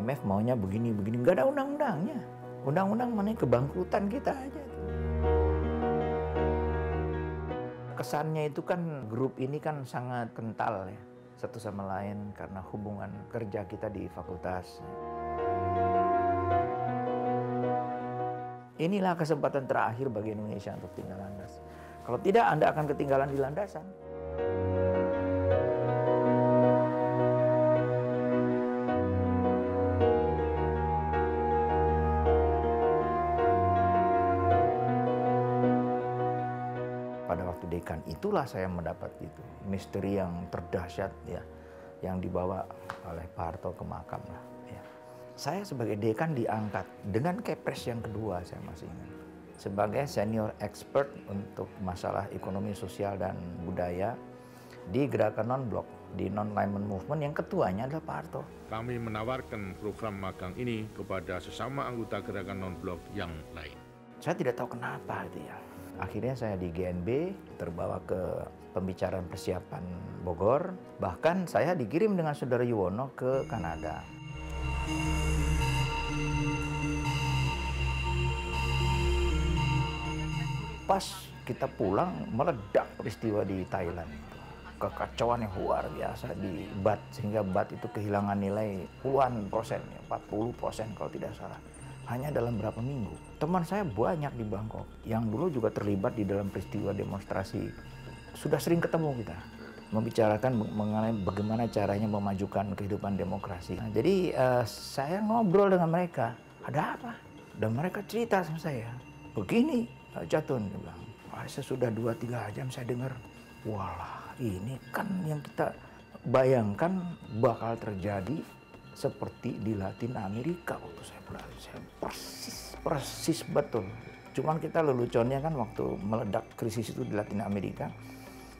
IMF maunya begini-begini, nggak ada undang-undangnya. Undang-undang mengenai kebangkrutan kita aja. Kesannya itu kan grup ini kan sangat kental ya, satu sama lain karena hubungan kerja kita di fakultas. Inilah kesempatan terakhir bagi Indonesia untuk tinggal landas. Kalau tidak, Anda akan ketinggalan di landasan. Pada waktu dekan itulah saya mendapat itu misteri yang terdahsyat ya, yang dibawa oleh Pak Harto ke makam lah. Ya. Saya sebagai dekan diangkat dengan kepres yang kedua, saya masih ingat, sebagai senior expert untuk masalah ekonomi sosial dan budaya di gerakan non-blok, di non-alignment movement yang ketuanya adalah Pak Harto. Kami menawarkan program magang ini kepada sesama anggota gerakan non-blok yang lain. Saya tidak tahu kenapa itu ya. Akhirnya saya di GNB terbawa ke pembicaraan persiapan Bogor. Bahkan saya dikirim dengan Saudara Yuwono ke Kanada. Pas kita pulang meledak peristiwa di Thailand. Kekacauan yang luar biasa di BAT, sehingga BAT itu kehilangan nilai puluhan persen, 40% kalau tidak salah. Hanya dalam berapa minggu. Teman saya banyak di Bangkok yang dulu juga terlibat di dalam peristiwa demonstrasi. Sudah sering ketemu kita, membicarakan mengenai bagaimana caranya memajukan kehidupan demokrasi. Nah, jadi saya ngobrol dengan mereka, ada apa? Dan mereka cerita sama saya, begini Jatun, dia bilang, saya sudah 2-3 jam saya dengar, walah ini kan yang kita bayangkan bakal terjadi seperti di Latin Amerika waktu saya berada. Saya persis betul. Cuman kita leluconnya kan waktu meledak krisis itu di Latin Amerika,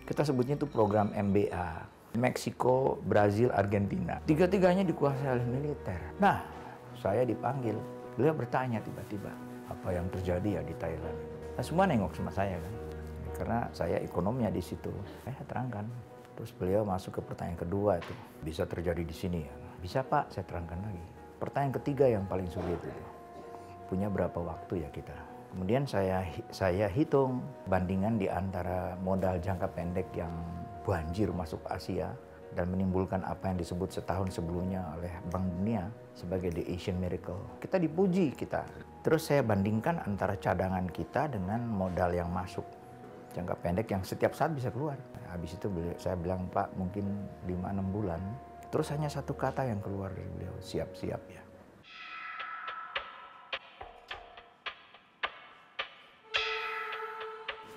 kita sebutnya itu program MBA. Meksiko, Brazil, Argentina. Tiga-tiganya dikuasai oleh militer. Nah, saya dipanggil. Beliau bertanya tiba-tiba, apa yang terjadi ya di Thailand? Nah, semua nengok sama saya kan. Karena saya ekonomnya di situ. Saya terangkan. Terus beliau masuk ke pertanyaan kedua itu. Bisa terjadi di sini ya? Bisa Pak, saya terangkan lagi. Pertanyaan ketiga yang paling sulit itu. Punya berapa waktu ya kita? Kemudian saya hitung bandingan di antara modal jangka pendek yang banjir masuk Asia dan menimbulkan apa yang disebut setahun sebelumnya oleh Bank Dunia sebagai the Asian Miracle. Kita dipuji kita. Terus saya bandingkan antara cadangan kita dengan modal yang masuk jangka pendek yang setiap saat bisa keluar. Habis itu saya bilang, Pak, mungkin 5-6 bulan. Terus hanya satu kata yang keluar dari beliau, siap-siap ya.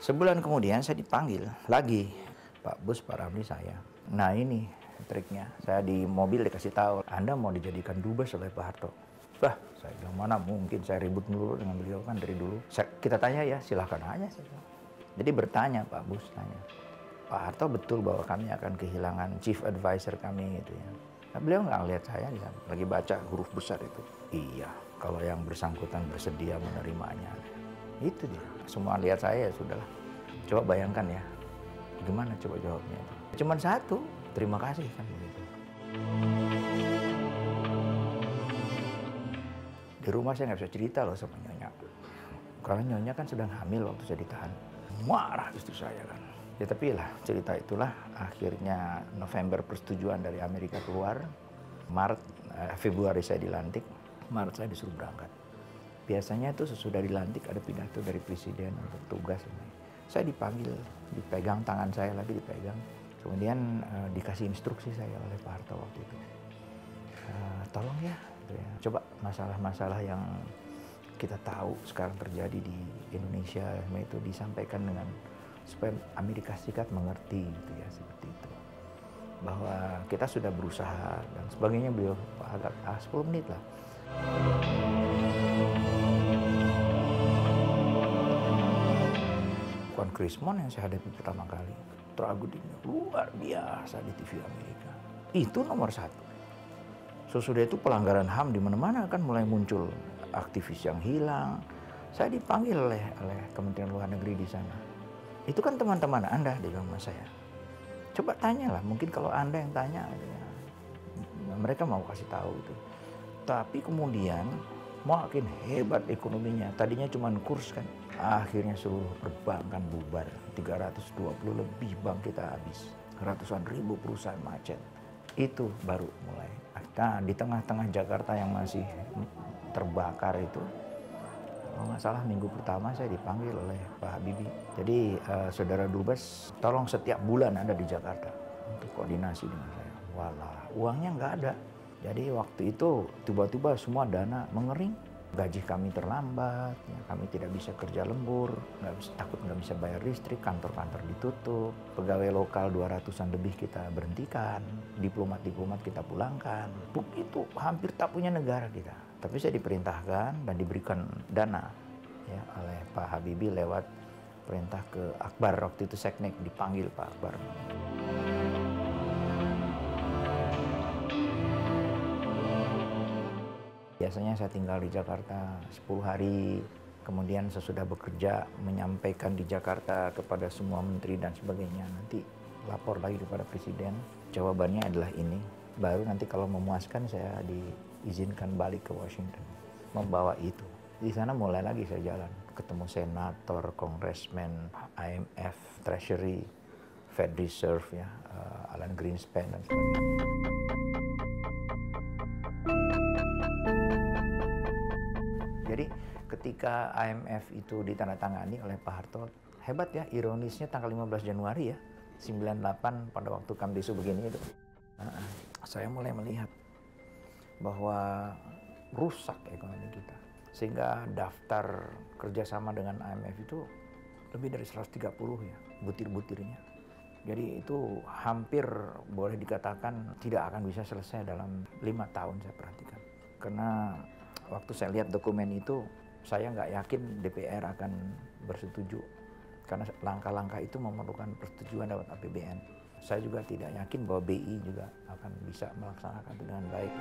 Sebulan kemudian saya dipanggil lagi, Pak Bus, Pak Ramli saya. Nah ini triknya, saya di mobil dikasih tahu, Anda mau dijadikan dubes oleh Pak Harto. Bah, saya bilang mana mungkin, saya ribut dulu dengan beliau kan dari dulu. Kita tanya ya, silahkan aja saya bilang. Jadi bertanya Pak Bus, tanya, Pak Harto betul bahwa kami akan kehilangan chief advisor kami gitu ya. Nah, beliau nggak lihat saya di sana, lagi baca huruf besar itu. Iya, kalau yang bersangkutan bersedia menerimanya. Itu dia. Semua lihat saya ya sudahlah. Coba bayangkan ya, gimana coba jawabnya itu. Cuman satu, terima kasih kan begitu. Di rumah saya nggak bisa cerita loh sama Nyonya. Karena Nyonya kan sedang hamil waktu saya ditahan. Marah istri saya kan. Ya tapi lah cerita itulah akhirnya November persetujuan dari Amerika keluar, Februari saya dilantik, Maret saya disuruh berangkat. Biasanya itu sesudah dilantik ada pidato dari presiden untuk tugas ini. Saya dipanggil, dipegang tangan saya lagi dipegang, kemudian dikasih instruksi saya oleh Pak Harto waktu itu. Tolong ya, gitu ya, coba masalah-masalah yang kita tahu sekarang terjadi di Indonesia itu disampaikan dengan supaya Amerika Serikat mengerti gitu ya, seperti itu. Bahwa kita sudah berusaha dan sebagainya. Beliau agak 10 menit lah. Bukan Krismon yang saya hadapi pertama kali. Tragedinya luar biasa di TV Amerika. Itu nomor 1. Sesudah itu pelanggaran HAM di mana-mana kan mulai muncul aktivis yang hilang. Saya dipanggil oleh Kementerian Luar Negeri di sana. Itu kan teman-teman Anda di rumah saya. Coba tanyalah, mungkin kalau Anda yang tanya, ya, mereka mau kasih tahu itu. Tapi kemudian makin hebat ekonominya. Tadinya cuma kurs kan. Akhirnya seluruh perbankan bubar. 320 lebih bank kita habis. Ratusan ribu perusahaan macet. Itu baru mulai. Nah, di tengah-tengah Jakarta yang masih terbakar itu, kalau nggak salah minggu pertama saya dipanggil oleh Pak Habibie. Jadi Saudara Dubes tolong setiap bulan ada di Jakarta untuk koordinasi dengan saya. Walah, uangnya nggak ada. Jadi waktu itu tiba-tiba semua dana mengering. Gaji kami terlambat, ya, kami tidak bisa kerja lembur, takut nggak bisa bayar listrik, kantor-kantor ditutup, pegawai lokal 200-an lebih kita berhentikan, diplomat-diplomat kita pulangkan. Begitu hampir tak punya negara kita. Tapi saya diperintahkan dan diberikan dana ya, oleh Pak Habibie lewat perintah ke Akbar. Waktu itu Seknek dipanggil Pak Akbar. Biasanya saya tinggal di Jakarta 10 hari, kemudian sesudah bekerja menyampaikan di Jakarta kepada semua menteri dan sebagainya. Nanti lapor lagi kepada Presiden, jawabannya adalah ini. Baru nanti kalau memuaskan saya diizinkan balik ke Washington, membawa itu. Di sana mulai lagi saya jalan, ketemu senator, congressman, IMF, Treasury, Fed Reserve, ya, Alan Greenspan dan sebagainya. Jadi ketika IMF itu ditandatangani oleh Pak Harto, hebat ya, ironisnya tanggal 15 Januari ya, 98 pada waktu Kamdesu begini itu. Saya mulai melihat bahwa rusak ekonomi kita. Sehingga daftar kerjasama dengan IMF itu lebih dari 130 ya, butir-butirnya. Jadi itu hampir boleh dikatakan tidak akan bisa selesai dalam 5 tahun saya perhatikan. Karena waktu saya lihat dokumen itu, saya nggak yakin DPR akan bersetuju. Karena langkah-langkah itu memerlukan persetujuan lewat APBN. Saya juga tidak yakin bahwa BI juga akan bisa melaksanakan itu dengan baik.